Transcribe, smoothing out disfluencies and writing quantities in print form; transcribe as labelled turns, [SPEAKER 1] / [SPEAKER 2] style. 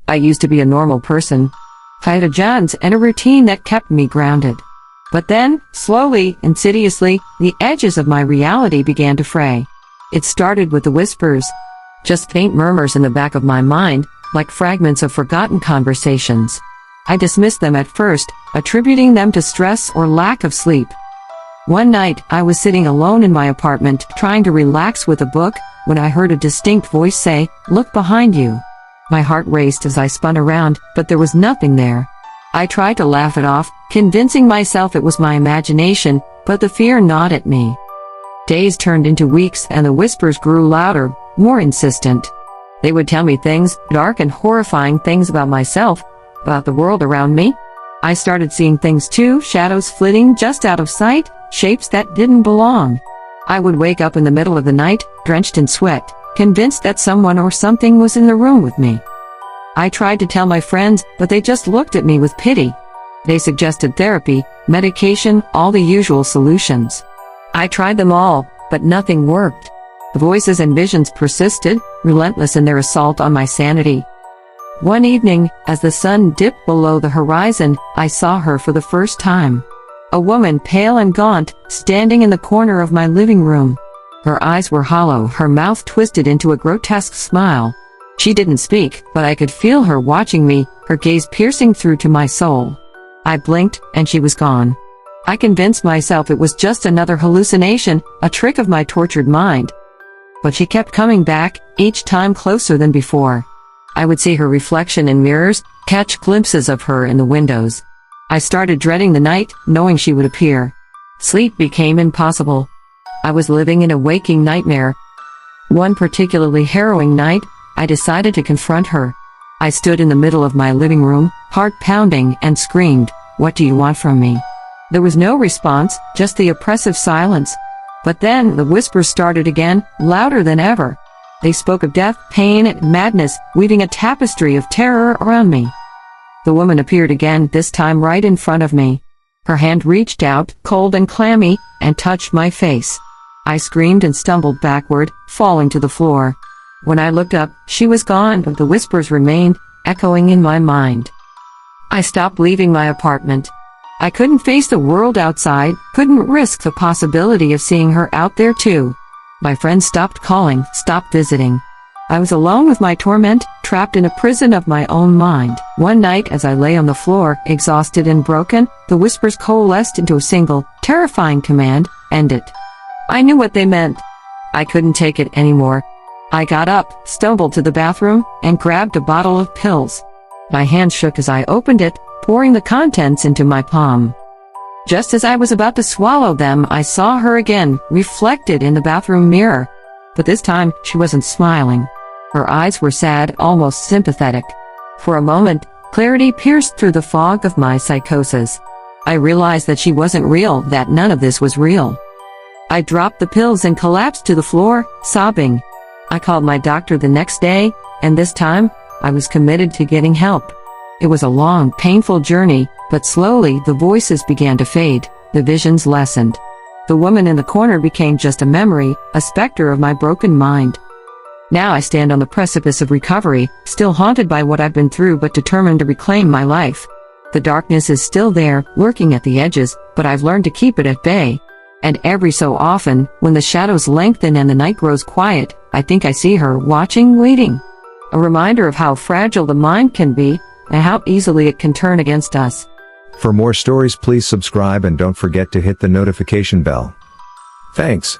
[SPEAKER 1] I used to be a normal person. I had a job and a routine that kept me grounded. But then, slowly, insidiously, the edges of my reality began to fray. It started with the whispers. Just faint murmurs in the back of my mind, like fragments of forgotten conversations. I dismissed them at first, attributing them to stress or lack of sleep. One night, I was sitting alone in my apartment, trying to relax with a book, when I heard a distinct voice say, "Look behind you." My heart raced as I spun around, but there was nothing there. I tried to laugh it off, convincing myself it was my imagination, but the fear gnawed at me. Days turned into weeks and the whispers grew louder, more insistent. They would tell me things, dark and horrifying things about myself, about the world around me. I started seeing things too, shadows flitting just out of sight, shapes that didn't belong. I would wake up in the middle of the night, drenched in sweat, convinced that someone or something was in the room with me. I tried to tell my friends, but they just looked at me with pity. They suggested therapy, medication, all the usual solutions. I tried them all, but nothing worked. The voices and visions persisted, relentless in their assault on my sanity. One evening, as the sun dipped below the horizon, I saw her for the first time. A woman, pale and gaunt, standing in the corner of my living room. Her eyes were hollow, her mouth twisted into a grotesque smile. She didn't speak, but I could feel her watching me, her gaze piercing through to my soul. I blinked, and she was gone. I convinced myself it was just another hallucination, a trick of my tortured mind. But she kept coming back, each time closer than before. I would see her reflection in mirrors, catch glimpses of her in the windows. I started dreading the night, knowing she would appear. Sleep became impossible. I was living in a waking nightmare. One particularly harrowing night, I decided to confront her. I stood in the middle of my living room, heart pounding, and screamed, "What do you want from me?" There was no response, just the oppressive silence. But then, the whispers started again, louder than ever. They spoke of death, pain, and madness, weaving a tapestry of terror around me. The woman appeared again, this time right in front of me. Her hand reached out, cold and clammy, and touched my face. I screamed and stumbled backward, falling to the floor. When I looked up, she was gone, but the whispers remained, echoing in my mind. I stopped leaving my apartment. I couldn't face the world outside, couldn't risk the possibility of seeing her out there too. My friends stopped calling, stopped visiting. I was alone with my torment, trapped in a prison of my own mind. One night, as I lay on the floor, exhausted and broken, the whispers coalesced into a single, terrifying command: "End it." I knew what they meant. I couldn't take it anymore. I got up, stumbled to the bathroom, and grabbed a bottle of pills. My hand shook as I opened it, pouring the contents into my palm. Just as I was about to swallow them, I saw her again, reflected in the bathroom mirror. But this time, she wasn't smiling. Her eyes were sad, almost sympathetic. For a moment, clarity pierced through the fog of my psychosis. I realized that she wasn't real, that none of this was real. I dropped the pills and collapsed to the floor, sobbing. I called my doctor the next day, and this time, I was committed to getting help. It was a long, painful journey, but slowly the voices began to fade, the visions lessened. The woman in the corner became just a memory, a specter of my broken mind. Now I stand on the precipice of recovery, still haunted by what I've been through but determined to reclaim my life. The darkness is still there, lurking at the edges, but I've learned to keep it at bay. And every so often, when the shadows lengthen and the night grows quiet, I think I see her, watching, waiting. A reminder of how fragile the mind can be, and how easily it can turn against us.
[SPEAKER 2] For more stories, please subscribe and don't forget to hit the notification bell. Thanks.